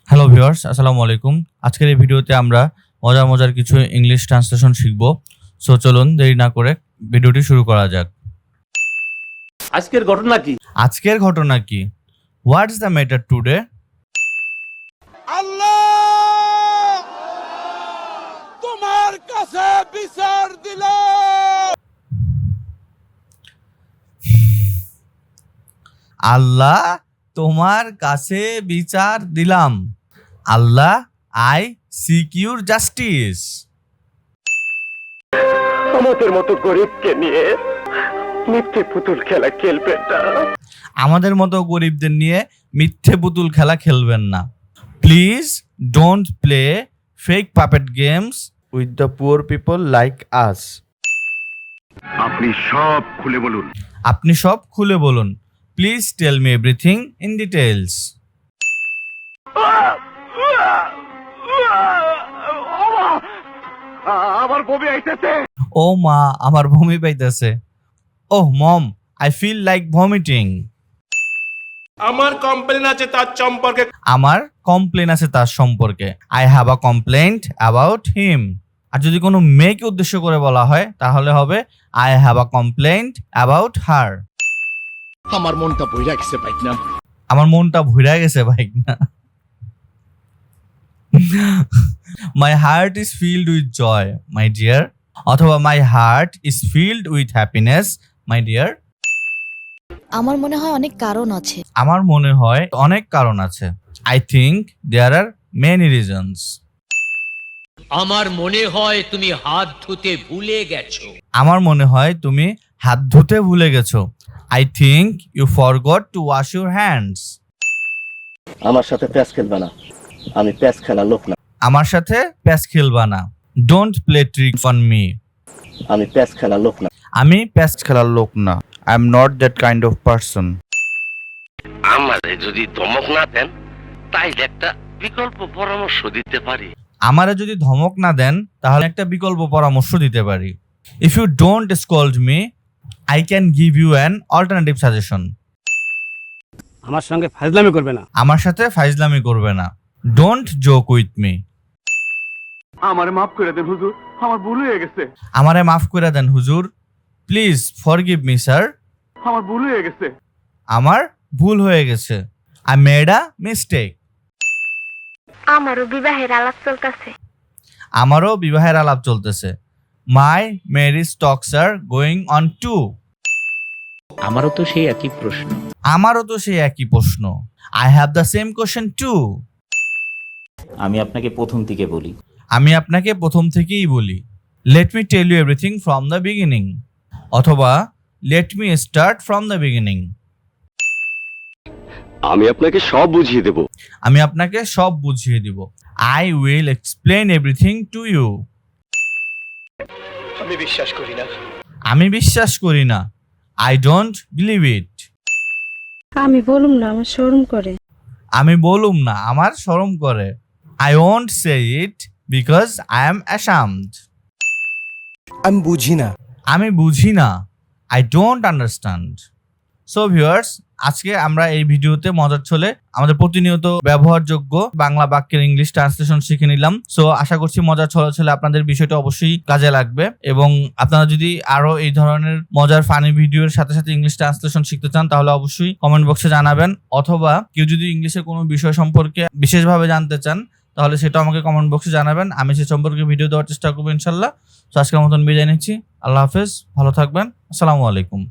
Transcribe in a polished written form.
Hello viewers, আসসালামু আলাইকুম। আজকের এই ভিডিওতে আমরা মজার কিছু ইংলিশ ট্রান্সলেশন শিখব। সো চলুন দেরি না করে ভিডিওটি শুরু করা যাক। আজকের ঘটনা কি? আজকের ঘটনা কি? What is the matter today? আল্লাহ তোমার কাছে বিচার দিলাম। আল্লাহ তোমার কাছে বিচার দিলাম। আল্লাহ, আই সিক ইউর জাস্টিস। আমাদের মতো গরিবকে নিয়ে মিথ্যে পুতুল খেলা খেলবেন না। আমাদের মতো গরিবদের নিয়ে মিথ্যে পুতুল খেলা খেলবেন না। Please don't play fake puppet games with the poor people like us. আপনি সব খুলে বলুন। আপনি সব খুলে বলুন। Please tell me everything in details. আমার বমি আইতেছে। ও মা, আমার বমি পাইতেছে। Oh mom, I feel like vomiting. আমার কমপ্লেন আছে তার সম্পর্কে। আমার কমপ্লেন আছে তার সম্পর্কে। I have a complaint about him. আর যদি কোনো মেয়েকে উদ্দেশ্য করে বলা হয় তাহলে হবে I have a complaint about her. আমার মনটা বইরা গেছে ভাই না। আমার মনটা ভুইরা গেছে ভাই না। My heart is filled with joy my dear, অথবা my heart is filled with happiness my dear. আমার মনে হয় অনেক কারণ আছে। আমার মনে হয় অনেক কারণ আছে। I think there are many reasons. আমার মনে হয় তুমি হাত ধুতে ভুলে গেছো। আমার মনে হয় তুমি হাত ধুতে ভুলে গেছো। I think you forgot to wash your hands. আমার সাথে প্যাচ খেলবে না, আমি প্যাচ খেলার লোক না। আমার সাথে প্যাস খেলবা না। Don't play trick on me. আমি প্যাচ খেলার লোক না। আমি প্যাস খেলার লোক না। I am not that kind of person. আমারে যদি ধমক না দেন তাইলে একটা বিকল্প পরামর্শ দিতে পারি। আমারে যদি ধমক না দেন তাহলে একটা বিকল্প পরামর্শ দিতে পারি। If you don't scold me I can give you an alternative suggestion. আমার সঙ্গে ফাজলামি করবে না। আমার সাথে ফাইজলামি করবে না। Don't joke with me. আমারে মাফ করে দেন হুজুর, আমার ভুল হয়ে গেছে। আমারে মাফ করে দেন হুজুর। Please forgive me sir. আমার ভুল হয়ে গেছে। আমার ভুল হয়ে গেছে। I made a mistake. আমারও বিবাহের আলাপ চলতেছে। আমারও বিবাহের আলাপ চলতেছে। My marriage talks are going on too. আমারও তো সেই একই প্রশ্ন। আমারও তো সেই একই প্রশ্ন। I have the same question too. আমি আপনাকে প্রথম থেকে বলি। আমি আপনাকে প্রথম থেকেই বলি। Let me tell you everything from the beginning, অথবা let me start from the beginning. আমি আপনাকে সব বুঝিয়ে দেব। আমি আপনাকে সব বুঝিয়ে দিব। I will explain everything to you. আমি বিশ্বাস করি না। আমি বিশ্বাস করি না। I don't believe it. আমি বলুম না, আমার শরম করে। আমি বলুম না, আমার শরম করে। I won't say it because I am ashamed. আমি বুঝি না। আমি বুঝি না। I don't understand. So viewers, আজকে আমরা এই ভিডিওতে মজার ছলে আমাদের প্রতিনিয়ত ব্যবহারযোগ্য বাংলা বাক্যের ইংলিশ ট্রান্সলেশন শিখে নিলাম। সো আশা করছি মজার ছলে আপনাদের বিষয়টা অবশ্যই কাজে লাগবে, এবং আপনারা যদি আরো এই ধরনের মজার ফানি ভিডিওর সাথে সাথে ইংলিশ ট্রান্সলেশন শিখতে চান তাহলে অবশ্যই কমেন্ট বক্সে জানাবেন, অথবা কেউ যদি ইংলিশের কোনো বিষয় সম্পর্কে বিশেষভাবে জানতে চান তাহলে সেটা আমাকে কমেন্ট বক্সে জানাবেন। আমি সে সম্পর্কে ভিডিও দেওয়ার চেষ্টা করবো ইনশাল্লাহ। তো আজকের মতন বিদায় নিচ্ছি। আল্লাহ হাফেজ, ভালো থাকবেন। আসসালামু আলাইকুম।